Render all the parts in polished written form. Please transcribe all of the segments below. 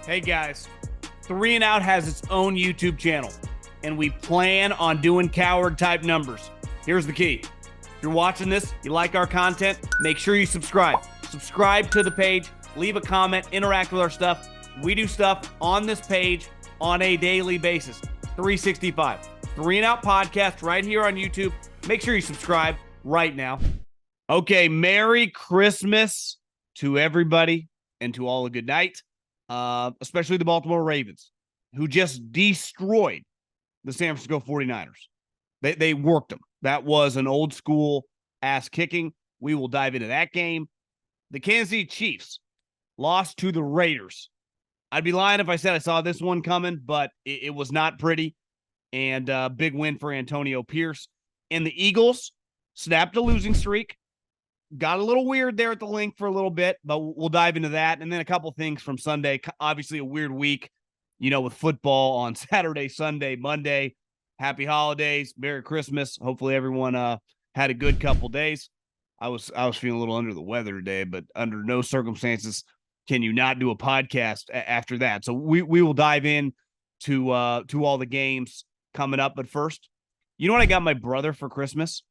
Hey guys, Three and Out has its own YouTube channel, and we plan on doing coward type numbers. Here's the key. If you're watching this, you like our content, make sure you subscribe. Subscribe to the page, leave a comment, interact with our stuff. We do stuff on this page on a daily basis. 365. Three and Out podcast right here on YouTube. Make sure you subscribe right now. Okay, Merry Christmas to everybody and to all a good night. Especially the Baltimore Ravens, who just destroyed the San Francisco 49ers. They worked them. That was an old school ass kicking. We will dive into that game. The Kansas City Chiefs lost to the Raiders. I'd be lying if I said I saw this one coming, but it was not pretty. And big win for Antonio Pierce. And the Eagles snapped a losing streak. Got a little weird there at the link for a little bit, but we'll dive into that. And then a couple things from Sunday. Obviously a weird week, with football on Saturday, Sunday, Monday. Happy holidays. Merry Christmas. Hopefully everyone had a good couple days. I was feeling a little under the weather today, but under no circumstances can you not do a podcast after that. So we will dive in to all the games coming up. But first, you know what I got my brother for Christmas?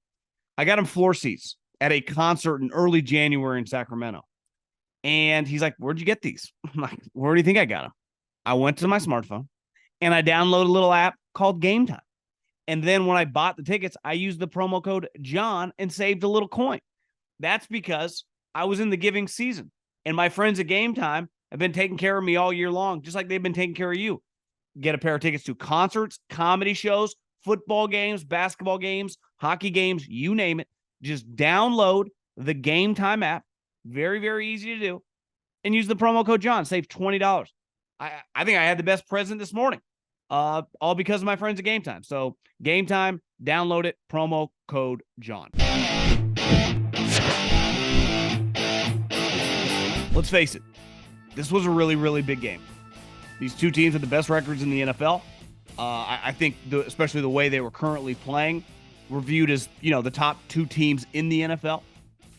I got him floor seats at a concert in early January in Sacramento. And he's like, where'd you get these? I'm like, where do you think I got them? I went to my smartphone and I downloaded a little app called Gametime. And then when I bought the tickets, I used the promo code John and saved a little coin. That's because I was in the giving season. And my friends at Gametime have been taking care of me all year long, just like they've been taking care of you. Get a pair of tickets to concerts, comedy shows, football games, basketball games, hockey games, you name it. Just download the Gametime app. Very, very easy to do. And use the promo code John. Save $20. I think I had the best present this morning. All because of my friends at Gametime. So Gametime, download it. Promo code John. Let's face it. This was a really, really big game. These two teams had the best records in the NFL. I think especially the way they were currently playing were viewed as, the top two teams in the NFL.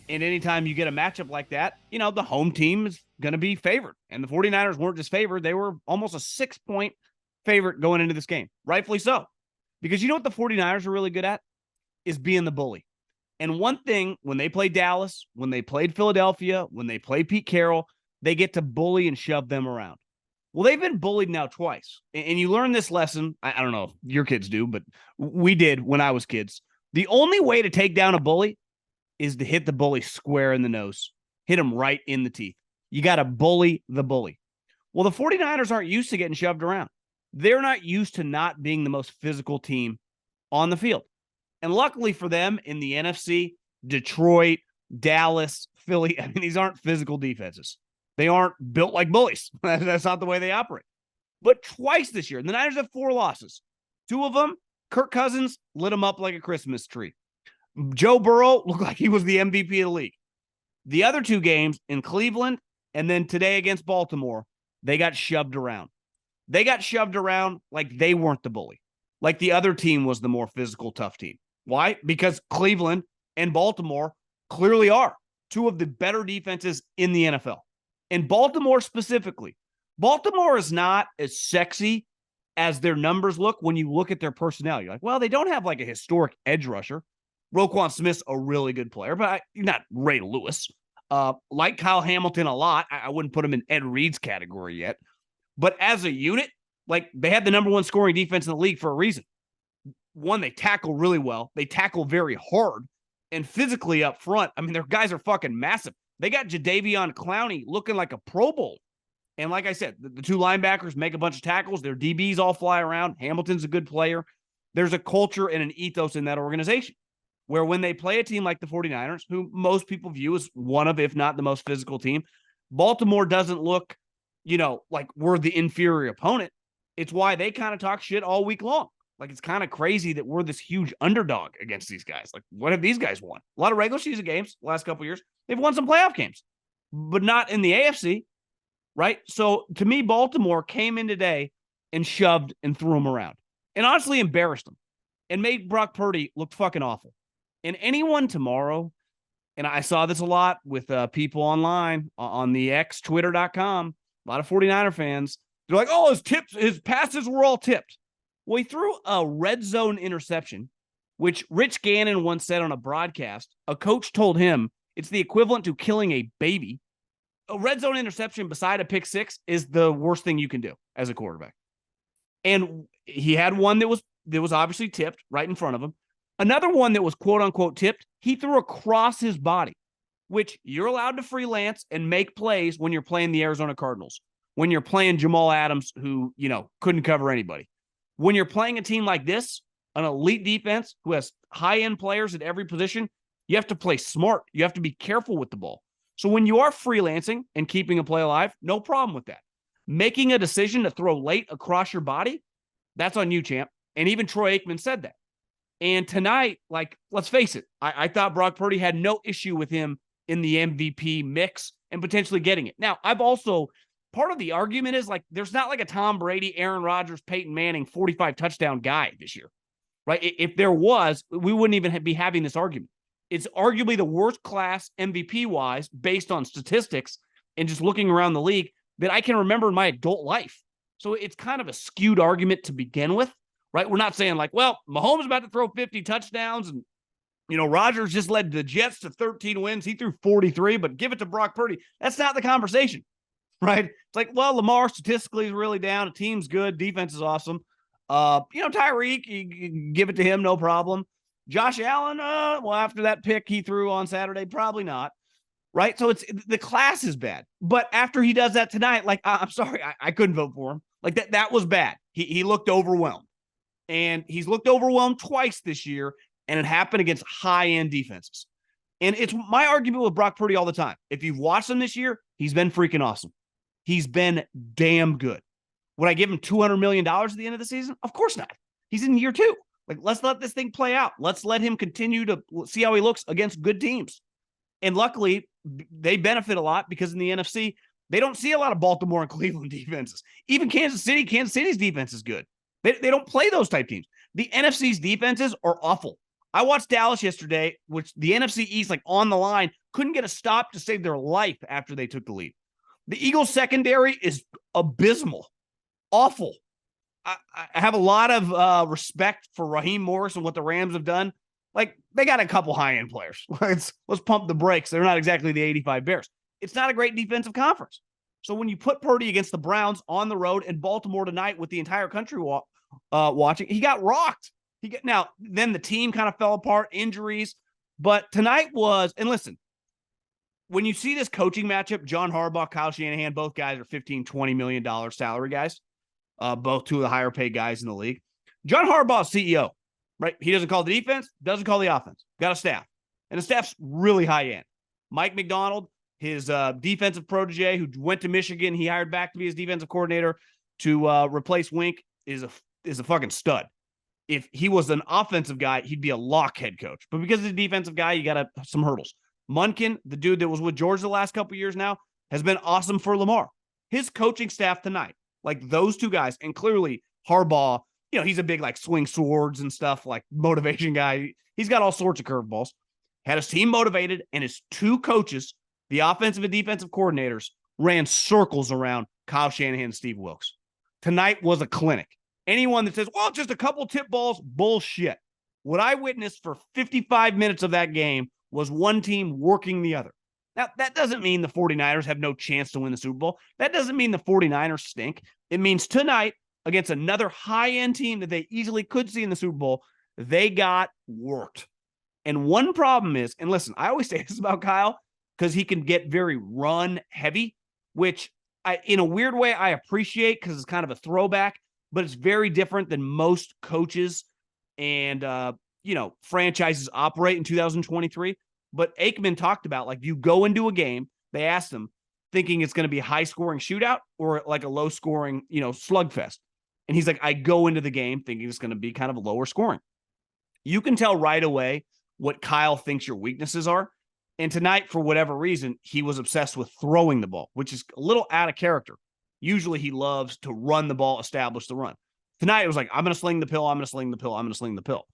And anytime you get a matchup like that, the home team is going to be favored. And the 49ers weren't just favored. They were almost a 6-point favorite going into this game. Rightfully so. Because you know what the 49ers are really good at? Is being the bully. And one thing, when they play Dallas, when they played Philadelphia, when they play Pete Carroll, they get to bully and shove them around. Well, they've been bullied now twice. And you learn this lesson. I don't know if your kids do, but we did when I was kids. The only way to take down a bully is to hit the bully square in the nose. Hit him right in the teeth. You got to bully the bully. Well, the 49ers aren't used to getting shoved around. They're not used to not being the most physical team on the field. And luckily for them in the NFC, Detroit, Dallas, Philly, these aren't physical defenses. They aren't built like bullies. That's not the way they operate. But twice this year, the Niners have 4 losses. 2 of them, Kirk Cousins lit them up like a Christmas tree. Joe Burrow looked like he was the MVP of the league. The other 2 games in Cleveland and then today against Baltimore, they got shoved around. They got shoved around like they weren't the bully. Like the other team was the more physical, tough team. Why? Because Cleveland and Baltimore clearly are 2 of the better defenses in the NFL. And Baltimore specifically, Baltimore is not as sexy as their numbers look when you look at their personnel. You're like, well, they don't have like a historic edge rusher. Roquan Smith's a really good player, but not Ray Lewis. Like Kyle Hamilton a lot. I wouldn't put him in Ed Reed's category yet. But as a unit, like they had the number 1 scoring defense in the league for a reason. One, they tackle really well. They tackle very hard and physically up front. Their guys are fucking massive. They got Jadeveon Clowney looking like a Pro Bowl. And like I said, the 2 linebackers make a bunch of tackles. Their DBs all fly around. Hamilton's a good player. There's a culture and an ethos in that organization where when they play a team like the 49ers, who most people view as one of, if not the most physical team, Baltimore doesn't look, like we're the inferior opponent. It's why they kind of talk shit all week long. Like, it's kind of crazy that we're this huge underdog against these guys. Like, what have these guys won? A lot of regular season games the last couple of years. They've won some playoff games, but not in the AFC, right? So, to me, Baltimore came in today and shoved and threw them around and honestly embarrassed them and made Brock Purdy look fucking awful. And anyone tomorrow, and I saw this a lot with people online on the X, Twitter.com, A lot of 49er fans, they're like, oh, his passes were all tipped. Well, he threw a red zone interception, which Rich Gannon once said on a broadcast. A coach told him it's the equivalent to killing a baby. A red zone interception beside a pick six is the worst thing you can do as a quarterback. And he had one that was obviously tipped right in front of him. Another one that was quote unquote tipped, he threw across his body, which you're allowed to freelance and make plays when you're playing the Arizona Cardinals, when you're playing Jamal Adams, who, couldn't cover anybody. When you're playing a team like this, an elite defense who has high-end players at every position, you have to play smart. You have to be careful with the ball. So when you are freelancing and keeping a play alive, no problem with that. Making a decision to throw late across your body, that's on you, champ. And even Troy Aikman said that. And tonight, let's face it, I thought Brock Purdy had no issue with him in the MVP mix and potentially getting it. Now, part of the argument is there's not a Tom Brady, Aaron Rodgers, Peyton Manning 45 touchdown guy this year, right? If there was, we wouldn't even be having this argument. It's arguably the worst class MVP wise based on statistics and just looking around the league that I can remember in my adult life. So it's kind of a skewed argument to begin with, right? We're not saying Mahomes is about to throw 50 touchdowns and, Rodgers just led the Jets to 13 wins. He threw 43, but give it to Brock Purdy. That's not the conversation, right? It's Lamar statistically is really down. The team's good. Defense is awesome. Tyreek, you give it to him, no problem. Josh Allen, after that pick he threw on Saturday, probably not, right? So the class is bad. But after he does that tonight, I'm sorry, I couldn't vote for him. That was bad. He looked overwhelmed. And he's looked overwhelmed twice this year, and it happened against high-end defenses. And it's my argument with Brock Purdy all the time. If you've watched him this year, he's been freaking awesome. He's been damn good. Would I give him $200 million at the end of the season? Of course not. He's in year two. Let's let this thing play out. Let's let him continue to see how he looks against good teams. And luckily, they benefit a lot because in the NFC, they don't see a lot of Baltimore and Cleveland defenses. Even Kansas City's defense is good. They don't play those type teams. The NFC's defenses are awful. I watched Dallas yesterday, which the NFC East, on the line, couldn't get a stop to save their life after they took the lead. The Eagles secondary is abysmal, awful. I have a lot of respect for Raheem Morris and what the Rams have done. They got a couple high-end players. Let's pump the brakes. They're not exactly the 85 Bears. It's not a great defensive conference. So when you put Purdy against the Browns on the road in Baltimore tonight with the entire country watching, he got rocked. Then the team kind of fell apart, injuries. But tonight and listen, when you see this coaching matchup, John Harbaugh, Kyle Shanahan, both guys are $15, $20 million salary guys. Both two of the higher paid guys in the league. John Harbaugh, CEO, right? He doesn't call the defense, doesn't call the offense. Got a staff. And the staff's really high end. Mike McDonald, his defensive protege who went to Michigan, he hired back to be his defensive coordinator to replace Wink, is a fucking stud. If he was an offensive guy, he'd be a lock head coach. But because he's a defensive guy, you got some hurdles. Munkin, the dude that was with Georgia the last couple of years now, has been awesome for Lamar. His coaching staff tonight, those two guys, and clearly Harbaugh, he's a big swing swords and stuff, motivation guy. He's got all sorts of curveballs. Had his team motivated, and his two coaches, the offensive and defensive coordinators, ran circles around Kyle Shanahan and Steve Wilkes. Tonight was a clinic. Anyone that says, just a couple tip balls, bullshit. What I witnessed for 55 minutes of that game was one team working the other. Now, that doesn't mean the 49ers have no chance to win the Super Bowl. That doesn't mean the 49ers stink. It means tonight, against another high-end team that they easily could see in the Super Bowl, they got worked. And one problem is, and listen, I always say this about Kyle, because he can get very run-heavy, which in a weird way I appreciate because it's kind of a throwback, but it's very different than most coaches and, franchises operate in 2023. But Aikman talked about, you go into a game, they asked him, thinking it's going to be a high-scoring shootout or a low-scoring, slugfest. And he's like, I go into the game thinking it's going to be kind of a lower scoring. You can tell right away what Kyle thinks your weaknesses are. And tonight, for whatever reason, he was obsessed with throwing the ball, which is a little out of character. Usually he loves to run the ball, establish the run. Tonight, it was I'm going to sling the pill, I'm going to sling the pill, I'm going to sling the pill.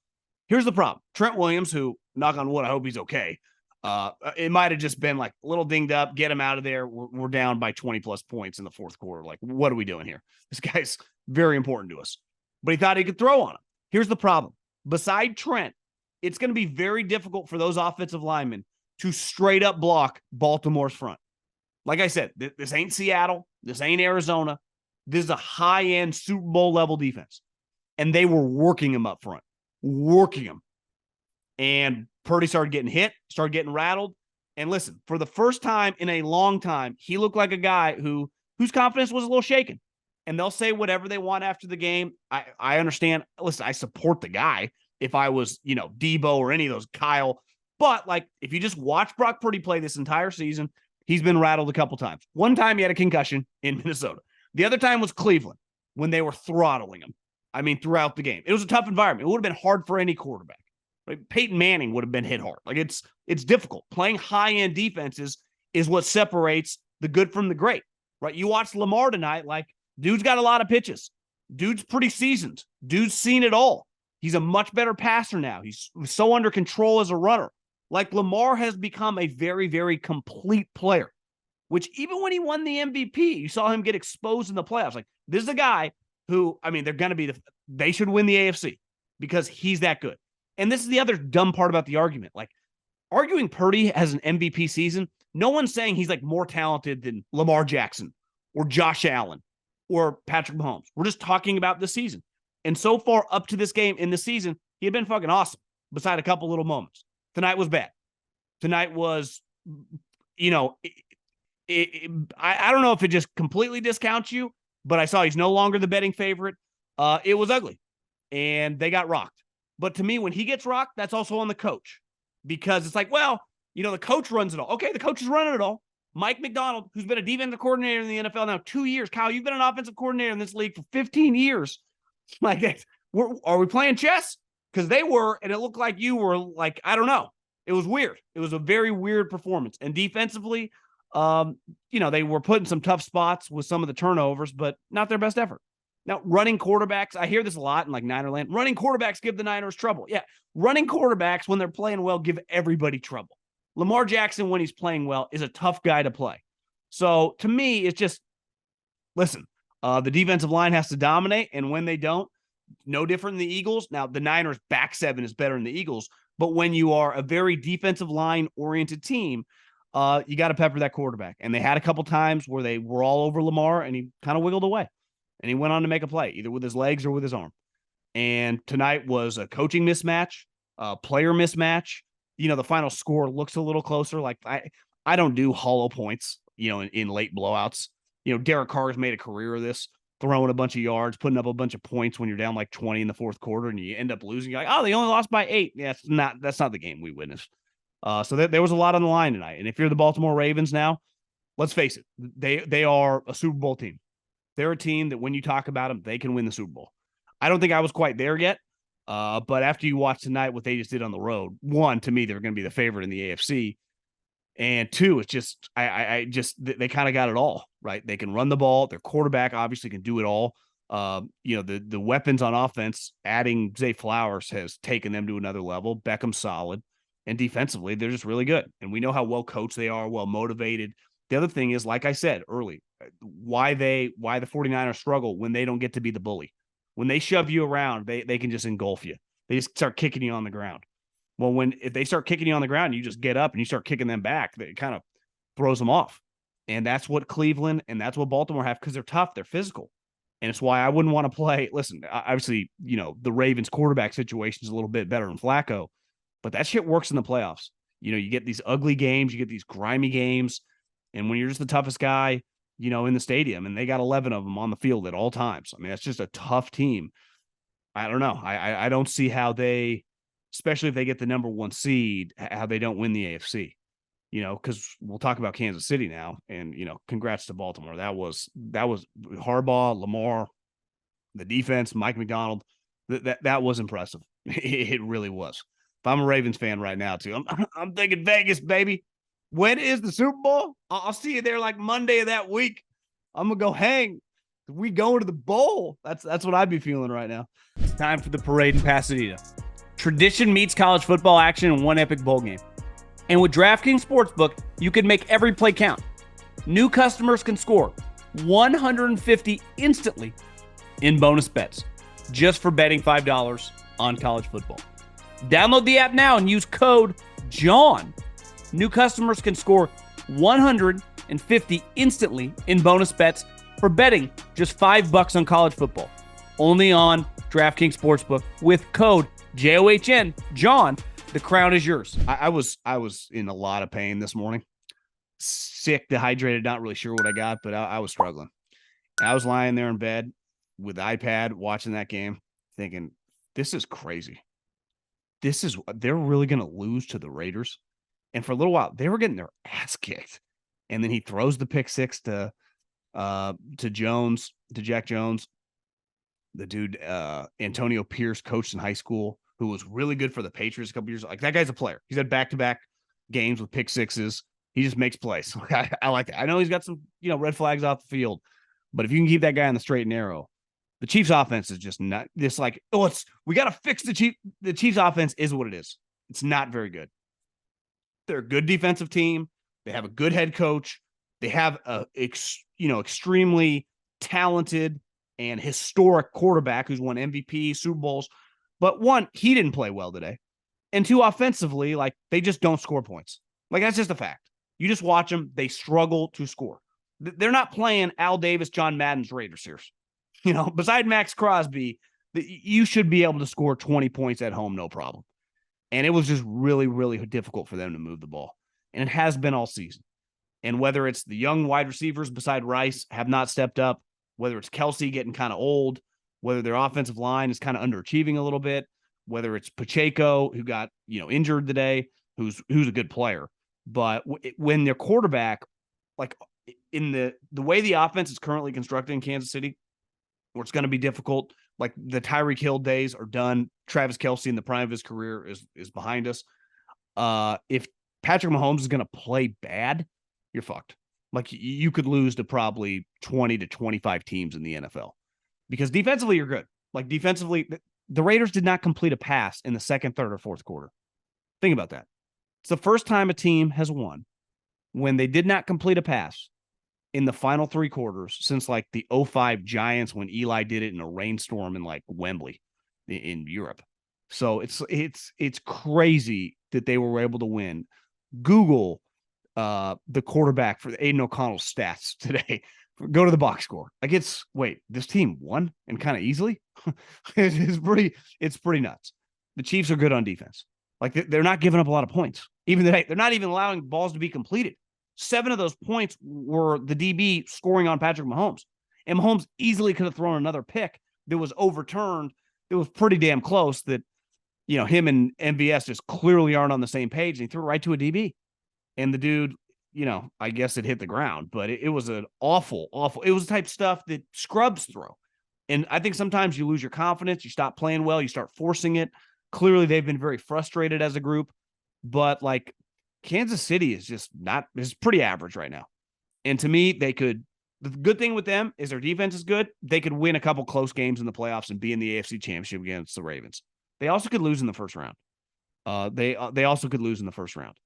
Here's the problem. Trent Williams, who, knock on wood, I hope he's okay. It might have just been like a little dinged up, get him out of there. We're down by 20 plus points in the fourth quarter. Like, what are we doing here? This guy's very important to us. But he thought he could throw on him. Here's the problem. Beside Trent, it's going to be very difficult for those offensive linemen to straight up block Baltimore's front. Like I said, this ain't Seattle. This ain't Arizona. This is a high-end Super Bowl level defense. And they were working him up front. Working him. And Purdy started getting hit, started getting rattled. And listen, for the first time in a long time, he looked like a guy whose confidence was a little shaken. And they'll say whatever they want after the game. I understand. Listen, I support the guy. If I was, Debo or any of those, Kyle. But, like, if you just watch Brock Purdy play this entire season, he's been rattled a couple times. One time he had a concussion in Minnesota. The other time was Cleveland when they were throttling him. I mean, throughout the game. It was a tough environment. It would have been hard for any quarterback. Right? Peyton Manning would have been hit hard. Like, it's difficult. Playing high-end defenses is what separates the good from the great. Right? You watch Lamar tonight, like, dude's got a lot of pitches. Dude's pretty seasoned. Dude's seen it all. He's a much better passer now. He's so under control as a runner. Like, Lamar has become a very, very complete player, which even when he won the MVP, you saw him get exposed in the playoffs. Like, this is a guy who, I mean, they should win the AFC because he's that good. And this is the other dumb part about the argument. Like, arguing Purdy has an MVP season, no one's saying he's like more talented than Lamar Jackson or Josh Allen or Patrick Mahomes. We're just talking about the season. And so far up to this game in the season, he had been fucking awesome, beside a couple little moments. Tonight was bad. Tonight was, I don't know if it just completely discounts you, but I saw he's no longer the betting favorite. It was ugly, and they got rocked. But to me, when he gets rocked, that's also on the coach, because it's like, well, the coach runs it all. Okay, the coach is running it all. Mike McDonald, who's been a defensive coordinator in the NFL now 2 years. Kyle, you've been an offensive coordinator in this league for 15 years. Like, are we playing chess? Because they were, and it looked like you were, like, I don't know. It was weird. It was a very weird performance. And defensively, they were put in some tough spots with some of the turnovers, but not their best effort. Now, running quarterbacks, I hear this a lot in like Ninerland. Running quarterbacks give the Niners trouble. Yeah, running quarterbacks, when they're playing well, give everybody trouble. Lamar Jackson, when he's playing well, is a tough guy to play. So to me, it's just, listen, the defensive line has to dominate, and when they don't, no different than the Eagles. Now, the Niners' back seven is better than the Eagles, but when you are a very defensive line-oriented team, you got to pepper that quarterback. And they had a couple times where they were all over Lamar, and he kind of wiggled away. And he went on to make a play, either with his legs or with his arm. And tonight was a coaching mismatch, a player mismatch. The final score looks a little closer. Like, I don't do hollow points, in late blowouts. Derek Carr's made a career of this, throwing a bunch of yards, putting up a bunch of points when you're down like 20 in the fourth quarter and you end up losing. You're like, oh, they only lost by 8. Yeah, that's not the game we witnessed. So there was a lot on the line tonight. And if you're the Baltimore Ravens now, let's face it, they are a Super Bowl team. They're a team that when you talk about them, they can win the Super Bowl. I don't think I was quite there yet. But after you watch tonight what they just did on the road, one, to me, they're going to be the favorite in the AFC. And two, it's just, they kind of got it all, right? They can run the ball. Their quarterback obviously can do it all. The weapons on offense, adding Zay Flowers has taken them to another level. Beckham's solid. And defensively, they're just really good. And we know how well coached they are, well motivated. The other thing is, like I said early, why the 49ers struggle when they don't get to be the bully. When they shove you around, they can just engulf you. They just start kicking you on the ground. Well, if they start kicking you on the ground, you just get up and you start kicking them back. It kind of throws them off. And that's what Cleveland and that's what Baltimore have, because they're tough. They're physical. And it's why I wouldn't want to play. Listen, obviously, the Ravens quarterback situation is a little bit better than Flacco, but that shit works in the playoffs. You get these ugly games, you get these grimy games. And when you're just the toughest guy, in the stadium, and they got 11 of them on the field at all times. I mean, that's just a tough team. I don't know. I don't see how they, especially if they get the number 1 seed, how they don't win the AFC, because we'll talk about Kansas City now, and, congrats to Baltimore. That was Harbaugh, Lamar, the defense, Mike McDonald. That was impressive. It really was. If I'm a Ravens fan right now too, I'm thinking Vegas, baby. When is the Super Bowl? I'll see you there like Monday of that week. I'm going to go hang. We going to the bowl. That's what I'd be feeling right now. It's time for the parade in Pasadena. Tradition meets college football action in one epic bowl game. And with DraftKings Sportsbook, you can make every play count. New customers can score $150 instantly in bonus bets just for betting $5 on college football. Download the app now and use code JOHN. New customers can score $150 instantly in bonus bets for betting just $5 on college football. Only on DraftKings Sportsbook with code JOHN. John, the crown is yours. I was in a lot of pain this morning. Sick, dehydrated, not really sure what I got, but I was struggling. And I was lying there in bed with the iPad watching that game thinking, this is crazy. They're really going to lose to the Raiders. And for a little while, they were getting their ass kicked. And then he throws the pick six to Jones, to Jack Jones. The dude, Antonio Pierce, coached in high school, who was really good for the Patriots a couple years. Like, that guy's a player. He's had back-to-back games with pick sixes. He just makes plays. I like that. I know he's got some, red flags off the field, but if you can keep that guy on the straight and narrow, the Chiefs offense is just not this like, we got to fix the Chiefs. The Chiefs offense is what it is. It's not very good. They're a good defensive team. They have a good head coach. They have a, extremely talented and historic quarterback who's won MVP, Super Bowls. But one, he didn't play well today. And two, offensively, they just don't score points. That's just a fact. You just watch them. They struggle to score. They're not playing Al Davis, John Madden's Raiders here. Beside Max Crosby, you should be able to score 20 points at home, no problem. And it was just really, really difficult for them to move the ball. And it has been all season. And whether it's the young wide receivers beside Rice have not stepped up, whether it's Kelsey getting kind of old, whether their offensive line is kind of underachieving a little bit, whether it's Pacheco, who got, injured today, who's a good player. But when their quarterback, in the way the offense is currently constructed in Kansas City, where it's going to be difficult, the Tyreek Hill days are done. Travis Kelce in the prime of his career is behind us. If Patrick Mahomes is going to play bad, you're fucked. You could lose to probably 20 to 25 teams in the NFL because defensively you're good. Defensively, the Raiders did not complete a pass in the second, third, or fourth quarter. Think about that. It's the first time a team has won when they did not complete a pass in the final three quarters since the 05 Giants when Eli did it in a rainstorm in Wembley in Europe. So it's crazy that they were able to win. Google the quarterback for Aiden O'Connell's stats today. Go to the box score. This team won and kind of easily. It's pretty nuts. The Chiefs are good on defense. They're not giving up a lot of points. Even today, they're not even allowing balls to be completed. 7 of those points were the DB scoring on Patrick Mahomes. And Mahomes easily could have thrown another pick that was overturned. It was pretty damn close that, him and MVS just clearly aren't on the same page. And he threw it right to a DB. And the dude, I guess it hit the ground. But it was an awful, it was the type of stuff that scrubs throw. And I think sometimes you lose your confidence. You stop playing well. You start forcing it. Clearly, they've been very frustrated as a group. But, Kansas City is pretty average right now. And to me, the good thing with them is their defense is good. They could win a couple close games in the playoffs and be in the AFC Championship against the Ravens. They also could lose in the first round. They also could lose in the first round.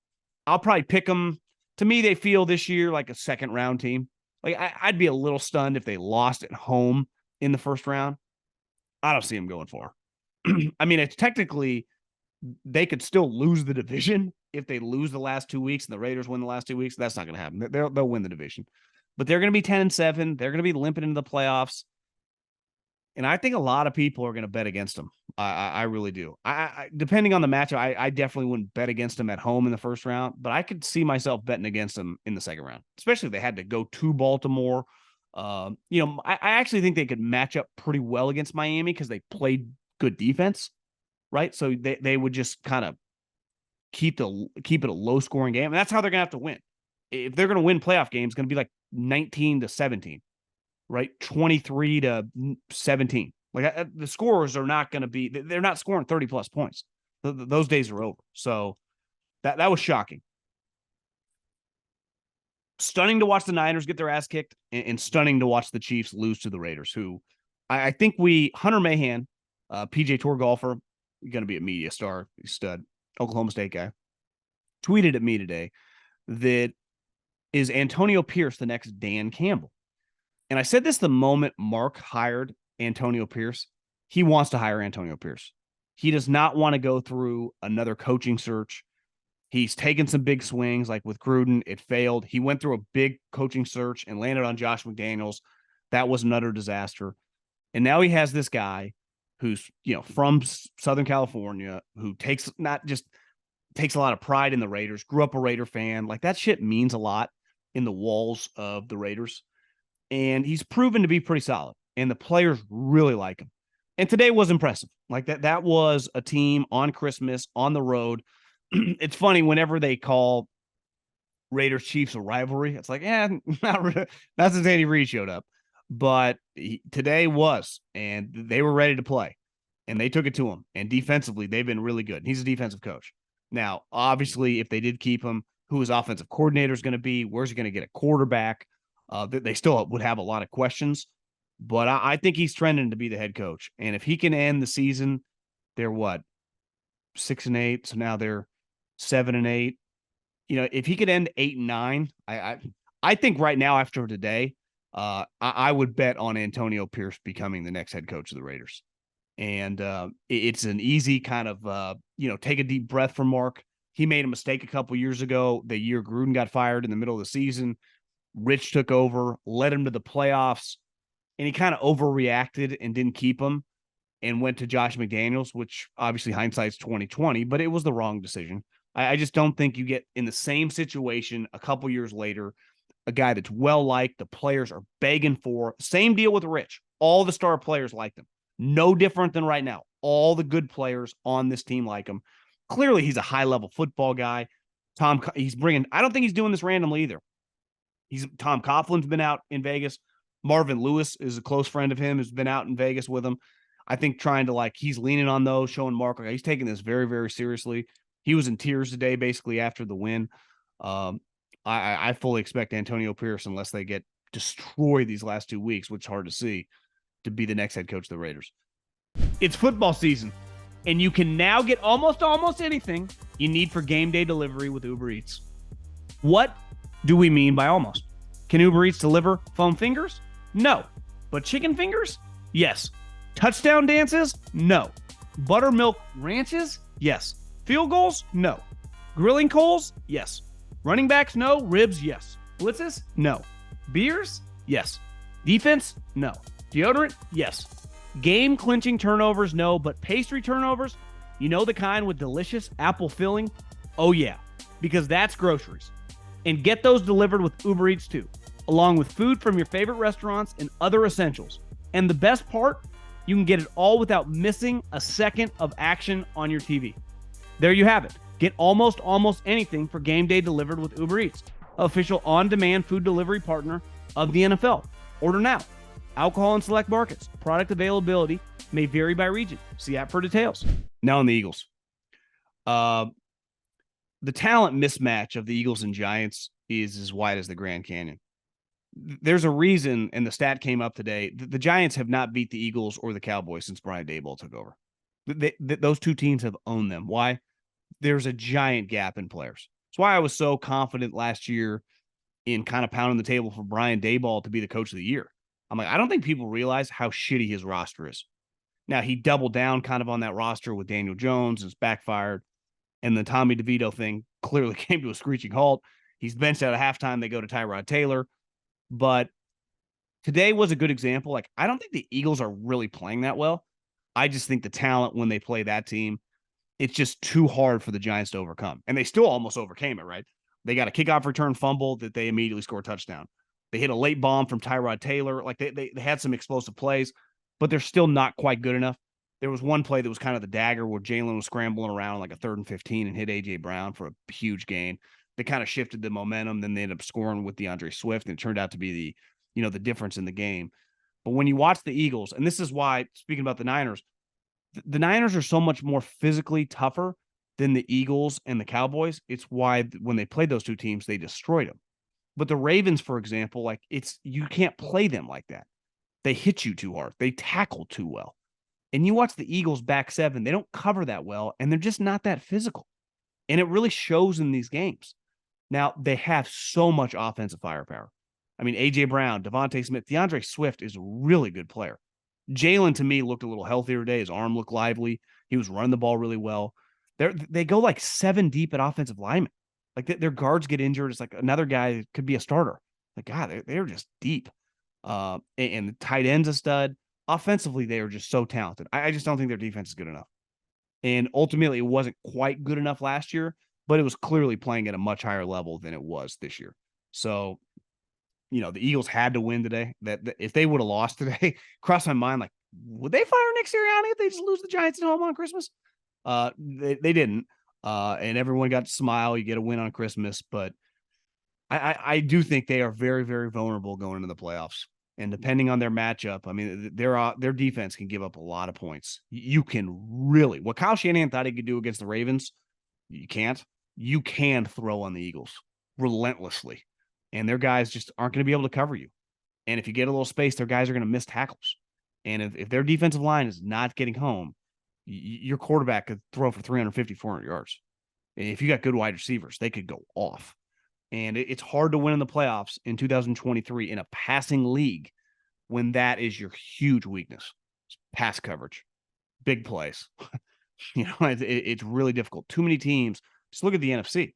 I'll probably pick them. To me, they feel this year like a second round team. I'd be a little stunned if they lost at home in the first round. I don't see them going far. I mean, it's technically they could still lose the division if they lose the last 2 weeks and the Raiders win the last 2 weeks. That's not going to happen. They'll win the division, but they're going to be 10-7. They're going to be limping into the playoffs. And I think a lot of people are going to bet against them. I really do. I depending on the matchup, I definitely wouldn't bet against them at home in the first round, but I could see myself betting against them in the second round, especially if they had to go to Baltimore. I actually think they could match up pretty well against Miami because they played good defense, right? So they would just kind of keep it a low scoring game. And that's how they're going to have to win. If they're going to win playoff games, it's going to be 19-17, right? 23-17. The scorers are not going to be, they're not scoring 30 plus points. Those days are over. So that was shocking. Stunning to watch the Niners get their ass kicked and stunning to watch the Chiefs lose to the Raiders, who I think Hunter Mahan, PJ Tour golfer, going to be a media star, stud, Oklahoma State guy. tweeted at me today that is Antonio Pierce the next Dan Campbell? And I said this the moment Mark hired Antonio Pierce. He wants to hire Antonio Pierce. He does not want to go through another coaching search. He's taken some big swings, like with Gruden. It failed. He went through a big coaching search and landed on Josh McDaniels. That was an utter disaster. And now he has this guy who's, from Southern California, who takes a lot of pride in the Raiders, grew up a Raider fan. Like, that shit means a lot in the walls of the Raiders. And he's proven to be pretty solid. And the players really like him. And today was impressive. Like, that was a team on Christmas, on the road. It's funny, whenever they call Raiders Chiefs a rivalry, it's like, not really. Not since Andy Reid showed up. But today was, and they were ready to play. And they took it to him. And defensively, they've been really good. He's a defensive coach. Now, obviously, if they did keep him, who his offensive coordinator is going to be, where's he going to get a quarterback? They still would have a lot of questions. But I think he's trending to be the head coach. And if he can end the season, they're 6-8. So now they're 7-8. If he could end 8-9, I think right now after today, I would bet on Antonio Pierce becoming the next head coach of the Raiders. And it's an easy kind of, take a deep breath from Mark. He made a mistake a couple years ago. The year Gruden got fired in the middle of the season, Rich took over, led him to the playoffs, and he kind of overreacted and didn't keep him and went to Josh McDaniels, which obviously hindsight's 2020, but it was the wrong decision. I just don't think you get in the same situation a couple years later, a guy that's well-liked, the players are begging for. Same deal with Rich. All the star players like him. No different than right now. All the good players on this team like him. Clearly, he's a high-level football guy. I don't think he's doing this randomly either. Tom Coughlin's been out in Vegas. Marvin Lewis is a close friend of him, has been out in Vegas with him. I think he's leaning on those, showing Mark, he's taking this very, very seriously. He was in tears today, basically, after the win. I fully expect Antonio Pierce, unless they get destroyed these last 2 weeks, which is hard to see, to be the next head coach of the Raiders. It's football season, and you can now get almost anything you need for game day delivery with Uber Eats. What do we mean by almost? Can Uber Eats deliver foam fingers? No. But chicken fingers? Yes. Touchdown dances? No. Buttermilk ranches? Yes. Field goals? No. Grilling coals? Yes. Running backs? No. Ribs? Yes. Blitzes? No. Beers? Yes. Defense? No. Deodorant? Yes. Game-clinching turnovers? No. But pastry turnovers? You know, the kind with delicious apple filling? Oh, yeah. Because that's groceries. And get those delivered with Uber Eats, too, along with food from your favorite restaurants and other essentials. And the best part? You can get it all without missing a second of action on your TV. There you have it. Get almost anything for game day delivered with Uber Eats, official on-demand food delivery partner of the NFL. Order now. Alcohol in select markets. Product availability may vary by region. See app for details. Now on the Eagles. The talent mismatch of the Eagles and Giants is as wide as the Grand Canyon. There's a reason, and the stat came up today, the Giants have not beat the Eagles or the Cowboys since Brian Daboll took over. Those two teams have owned them. Why? There's a giant gap in players. That's why I was so confident last year in kind of pounding the table for Brian Daboll to be the coach of the year. I'm like, I don't think people realize how shitty his roster is. Now, he doubled down kind of on that roster with Daniel Jones, and it's backfired. And the Tommy DeVito thing clearly came to a screeching halt. He's benched out at halftime. They go to Tyrod Taylor. But today was a good example. Like, I don't think the Eagles are really playing that well. I just think the talent when they play that team, it's just too hard for the Giants to overcome. And they still almost overcame it, right? They got a kickoff return fumble that they immediately score a touchdown. They hit a late bomb from Tyrod Taylor. Like, they had some explosive plays, but they're still not quite good enough. There was one play that was kind of the dagger where Jalen was scrambling around like a 3rd and 15 and hit A.J. Brown for a huge gain. They kind of shifted the momentum. Then they ended up scoring with DeAndre Swift, and it turned out to be the difference in the game. But when you watch the Eagles, and this is why, speaking about the Niners are so much more physically tougher than the Eagles and the Cowboys. It's why when they played those two teams, they destroyed them. But the Ravens, for example, you can't play them like that. They hit you too hard. They tackle too well. And you watch the Eagles back seven, they don't cover that well, and they're just not that physical. And it really shows in these games. Now, they have so much offensive firepower. I mean, A.J. Brown, Devontae Smith, DeAndre Swift is a really good player. Jalen, to me, looked a little healthier today. His arm looked lively. He was running the ball really well. They go like 7 deep at offensive linemen. Like their guards get injured. It's like another guy could be a starter. Like, God, they're just deep. And the tight end's a stud. Offensively, they are just so talented. I just don't think their defense is good enough. And ultimately, it wasn't quite good enough last year, but it was clearly playing at a much higher level than it was this year. So, the Eagles had to win today. That if they would have lost today, crossed my mind, like, would they fire Nick Sirianni if they just lose the Giants at home on Christmas? They didn't. And everyone got to smile. You get a win on Christmas, but I do think they are very, very vulnerable going into the playoffs. And depending on their matchup, I mean, their defense can give up a lot of points. You can really, what Kyle Shanahan thought he could do against the Ravens, you can't. You can throw on the Eagles relentlessly, and their guys just aren't going to be able to cover you. And if you get a little space, their guys are going to miss tackles. And if their defensive line is not getting home, your quarterback could throw for 350, 400 yards. And if you got good wide receivers, they could go off. And it's hard to win in the playoffs in 2023 in a passing league when that is your huge weakness. It's pass coverage, big plays. It's really difficult. Too many teams. Just look at the NFC.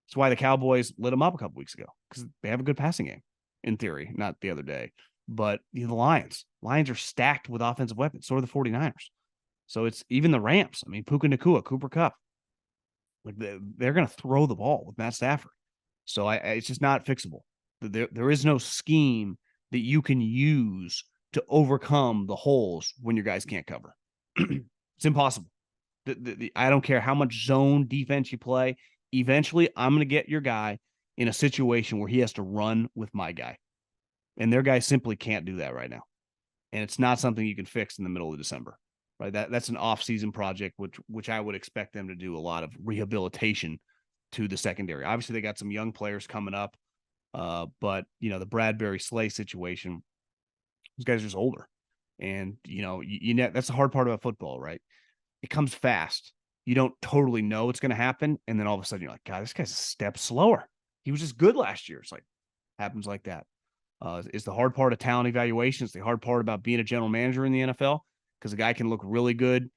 That's why the Cowboys lit them up a couple weeks ago, because they have a good passing game, in theory, not the other day. But the Lions are stacked with offensive weapons. So are the 49ers. So it's even the Rams. I mean, Puka Nacua, Cooper Kupp. Like they're going to throw the ball with Matt Stafford. So it's just not fixable. There is no scheme that you can use to overcome the holes when your guys can't cover. It's impossible. I don't care how much zone defense you play. Eventually, I'm going to get your guy in a situation where he has to run with my guy. And their guy simply can't do that right now. And it's not something you can fix in the middle of December. Right? That's an off-season project, which I would expect them to do a lot of rehabilitation to the secondary. Obviously, they got some young players coming up, but the Bradbury Slay situation, those guys are just older, and that's the hard part about football, right? It comes fast. You don't totally know it's going to happen, and then all of a sudden you're like, God, this guy's a step slower. He was just good last year. It's like happens like that. It's the hard part of talent evaluation. It's the hard part about being a general manager in the NFL, because a guy can look really good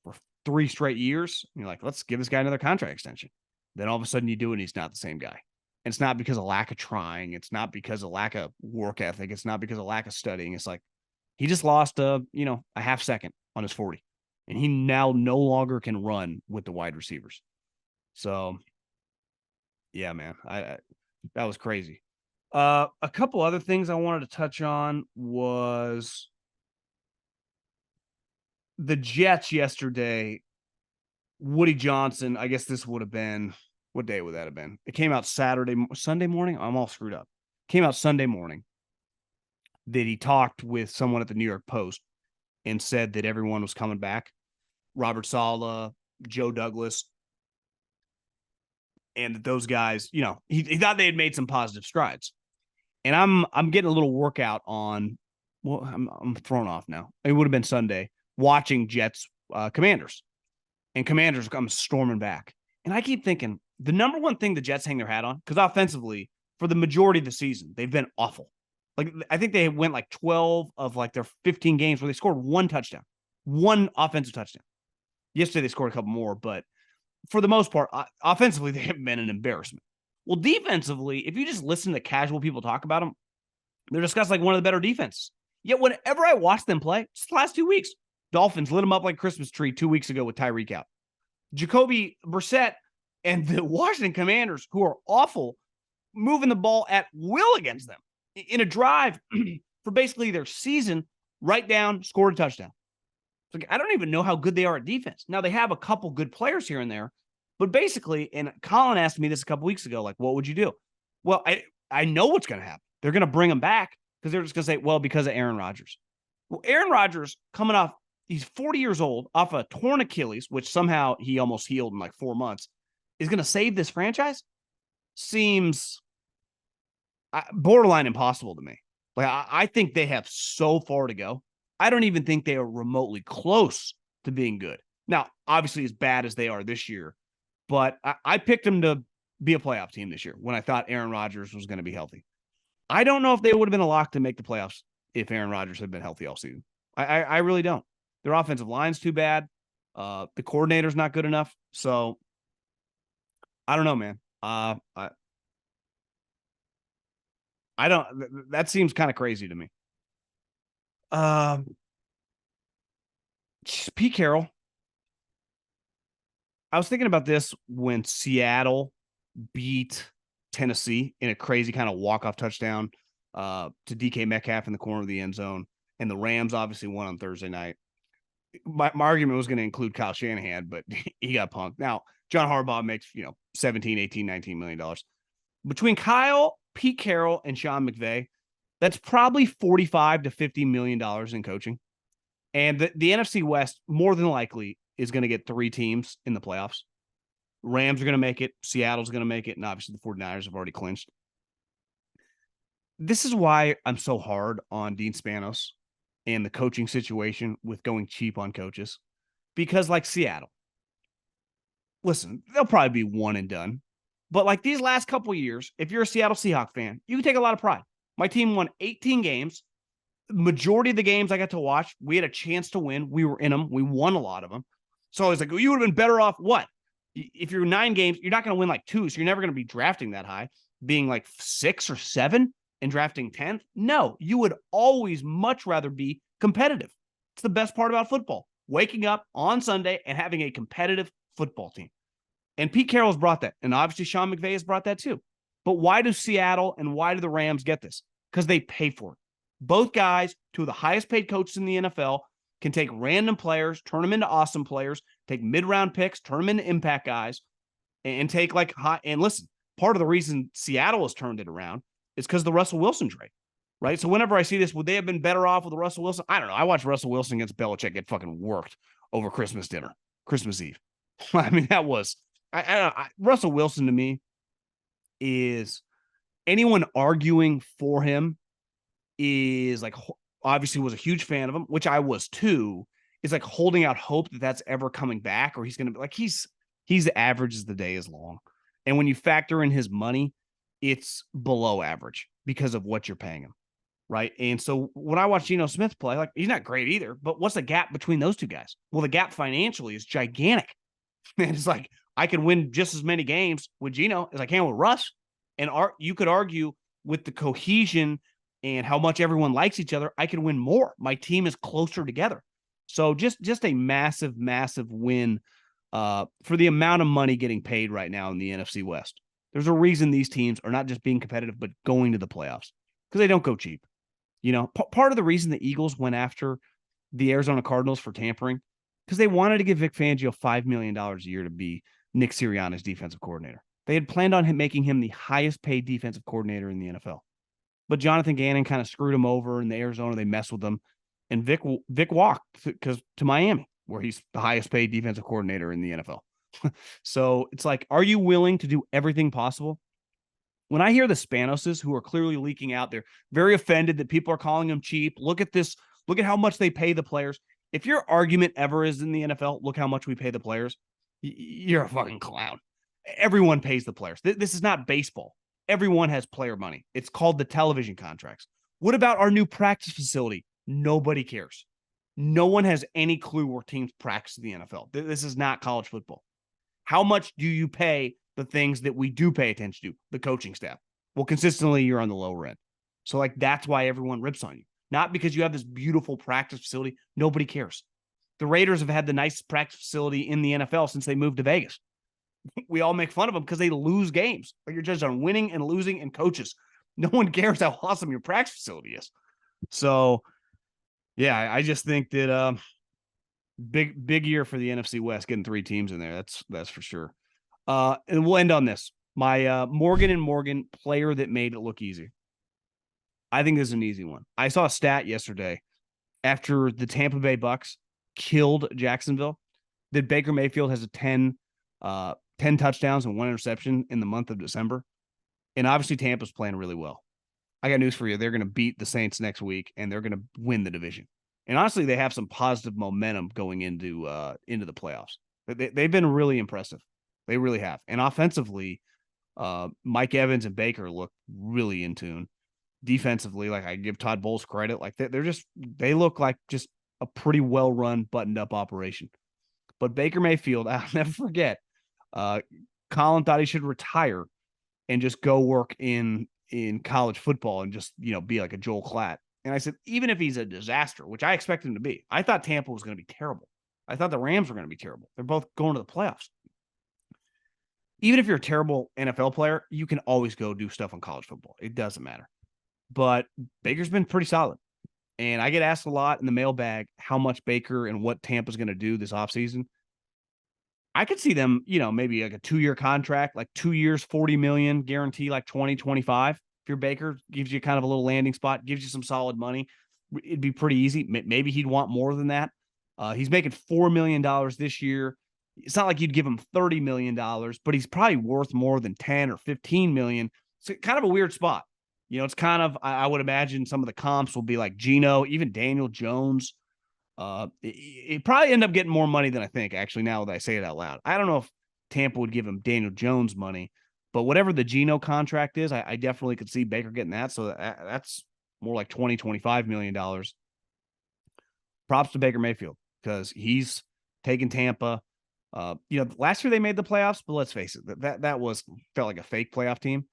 for 3 straight years. And you're like, let's give this guy another contract extension. Then all of a sudden you do it and he's not the same guy. And it's not because of lack of trying. It's not because of lack of work ethic. It's not because of lack of studying. It's like he just lost a half second on his 40. And he now no longer can run with the wide receivers. So, yeah, man, that was crazy. A couple other things I wanted to touch on was the Jets yesterday. Woody Johnson, I guess this would have been, what day would that have been? It came out Sunday morning. I'm all screwed up. Came out Sunday morning that he talked with someone at the New York Post and said that everyone was coming back. Robert Saleh, Joe Douglas, and that those guys, he thought they had made some positive strides. And I'm getting a little workout on. Well, I'm thrown off now. It would have been Sunday watching Jets Commanders. And Commanders come storming back. And I keep thinking the number one thing the Jets hang their hat on, because offensively, for the majority of the season, they've been awful. Like, I think they went like 12 of like their 15 games where they scored 1 touchdown, 1 offensive touchdown. Yesterday, they scored a couple more, but for the most part, offensively, they haven't been an embarrassment. Well, defensively, if you just listen to casual people talk about them, they're discussed like one of the better defenses. Yet whenever I watch them play, just the last 2 weeks, Dolphins lit them up like a Christmas tree 2 weeks ago with Tyreek out. Jacoby Brissett and the Washington Commanders, who are awful, moving the ball at will against them in a drive for basically their season, right down, scored a touchdown. It's like, I don't even know how good they are at defense. Now, they have a couple good players here and there, but basically, and Colin asked me this a couple weeks ago, like, what would you do? Well, I know what's going to happen. They're going to bring him back because they're just going to say, well, because of Aaron Rodgers. Well, Aaron Rodgers coming off, he's 40 years old, off a torn Achilles, which somehow he almost healed in like 4 months, is going to save this franchise? Seems borderline impossible to me. Like, I think they have so far to go. I don't even think they are remotely close to being good. Now, obviously, as bad as they are this year, but I picked them to be a playoff team this year when I thought Aaron Rodgers was going to be healthy. I don't know if they would have been a lock to make the playoffs if Aaron Rodgers had been healthy all season. I really don't. Their offensive line's too bad. The coordinator's not good enough. So I don't know, man. I don't. That seems kind of crazy to me. Pete Carroll. I was thinking about this when Seattle beat Tennessee in a crazy kind of walk-off touchdown to DK Metcalf in the corner of the end zone. And the Rams obviously won on Thursday night. My argument was going to include Kyle Shanahan, but he got punked. Now, John Harbaugh makes, 17, 18, $19 million. Between Kyle, Pete Carroll, and Sean McVay, that's probably $45 to $50 million in coaching. And the NFC West, more than likely, is going to get 3 teams in the playoffs. Rams are going to make it. Seattle's going to make it. And obviously the 49ers have already clinched. This is why I'm so hard on Dean Spanos and the coaching situation with going cheap on coaches. Because like Seattle, listen, they'll probably be one and done. But like these last couple of years, if you're a Seattle Seahawks fan, you can take a lot of pride. My team won 18 games. Majority of the games I got to watch, we had a chance to win. We were in them. We won a lot of them. So I was like, well, you would have been better off what? If you're 9 games, you're not going to win like 2. So you're never going to be drafting that high, being like 6 or 7 and drafting 10th. No, you would always much rather be competitive. It's the best part about football. Waking up on Sunday and having a competitive football team. And Pete Carroll's brought that. And obviously Sean McVay has brought that too. But why do Seattle and why do the Rams get this? Because they pay for it. Both guys, 2 of the highest paid coaches in the NFL, can take random players, turn them into awesome players, take mid-round picks, turn them into impact guys, and take like hot. And listen, part of the reason Seattle has turned it around is because of the Russell Wilson trade, right? So whenever I see this, would they have been better off with the Russell Wilson? I don't know. I watched Russell Wilson against Belichick get fucking worked over Christmas Eve. I mean, that was Russell Wilson to me is anyone arguing for him is like obviously was a huge fan of him, which I was too, is like holding out hope that that's ever coming back or he's going to be like, he's average as the day is long. And when you factor in his money, it's below average because of what you're paying him. Right. And so when I watch Geno Smith play, like he's not great either, but what's the gap between those two guys? Well, the gap financially is gigantic. And it's like, I can win just as many games with Geno as I can with Russ. And you could argue with the cohesion and how much everyone likes each other, I can win more. My team is closer together. So just a massive, massive win for the amount of money getting paid right now in the NFC West. There's a reason these teams are not just being competitive, but going to the playoffs because they don't go cheap. Part of the reason the Eagles went after the Arizona Cardinals for tampering because they wanted to give Vic Fangio $5 million a year to be Nick Sirianni's defensive coordinator. They had planned on making him the highest paid defensive coordinator in the NFL. But Jonathan Gannon kind of screwed him over in the Arizona. They messed with them. And Vic walked to Miami, where he's the highest paid defensive coordinator in the NFL. So it's like, are you willing to do everything possible? When I hear the Spanoses who are clearly leaking out, they're very offended that people are calling them cheap. Look at this. Look at how much they pay the players. If your argument ever is in the NFL, look how much we pay the players. You're a fucking clown. Everyone pays the players. This is not baseball. Everyone has player money. It's called the television contracts. What about our new practice facility? Nobody cares. No one has any clue where teams practice in the NFL. This is not college football. How much do you pay the things that we do pay attention to? The coaching staff. Well, consistently, you're on the lower end. So, like, that's why everyone rips on you. Not because you have this beautiful practice facility. Nobody cares. The Raiders have had the nicest practice facility in the NFL since they moved to Vegas. We all make fun of them because they lose games. Like, you're judged on winning and losing and coaches. No one cares how awesome your practice facility is. So, yeah, I just think that big year for the NFC West, getting 3 teams in there. That's for sure. And we'll end on this. My Morgan & Morgan player that made it look easy. I think this is an easy one. I saw a stat yesterday after the Tampa Bay Bucks killed Jacksonville that Baker Mayfield has 10 touchdowns and 1 interception in the month of December. And obviously Tampa's playing really well. I got news for you. They're going to beat the Saints next week and they're going to win the division. And honestly, they have some positive momentum going into the playoffs. They've been really impressive. They really have. And offensively, Mike Evans and Baker look really in tune. Defensively, like I give Todd Bowles credit, like they look like just a pretty well run, buttoned up operation. But Baker Mayfield, I'll never forget. Colin thought he should retire and just go work in college football and just be like a Joel Klatt. And I said, even if he's a disaster, which I expect him to be, I thought Tampa was going to be terrible. I thought the Rams were going to be terrible. They're both going to the playoffs. Even if you're a terrible NFL player, you can always go do stuff in college football. It doesn't matter. But Baker's been pretty solid. And I get asked a lot in the mailbag how much Baker and what Tampa's going to do this offseason. I could see them, maybe like a 2-year contract, like 2 years, $40 million, guarantee like 2025. If you're Baker, gives you kind of a little landing spot, gives you some solid money. It'd be pretty easy. Maybe he'd want more than that. He's making $4 million this year. It's not like you'd give him $30 million, but he's probably worth more than 10 or 15 million. It's kind of a weird spot. It's kind of, I would imagine some of the comps will be like Geno, even Daniel Jones. It probably end up getting more money than I think, actually, now that I say it out loud. I don't know if Tampa would give him Daniel Jones money, but whatever the Geno contract is, I definitely could see Baker getting that. So that's more like $20-25 million. Props to Baker Mayfield because he's taken Tampa. Last year they made the playoffs, but let's face it, that felt like a fake playoff team.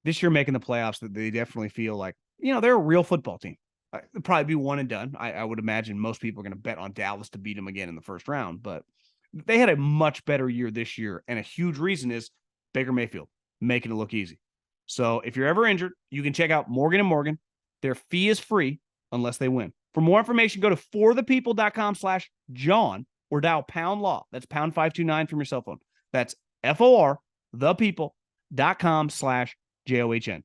This year making the playoffs, that they definitely feel like, they're a real football team. It'd probably be one and done. I would imagine most people are going to bet on Dallas to beat them again in the first round, but they had a much better year this year. And a huge reason is Baker Mayfield making it look easy. So if you're ever injured, you can check out Morgan & Morgan. Their fee is free unless they win. For more information, go to forthepeople.com/John or dial pound law. That's pound 529 from your cell phone. That's FOR, thepeople.com/JOHN.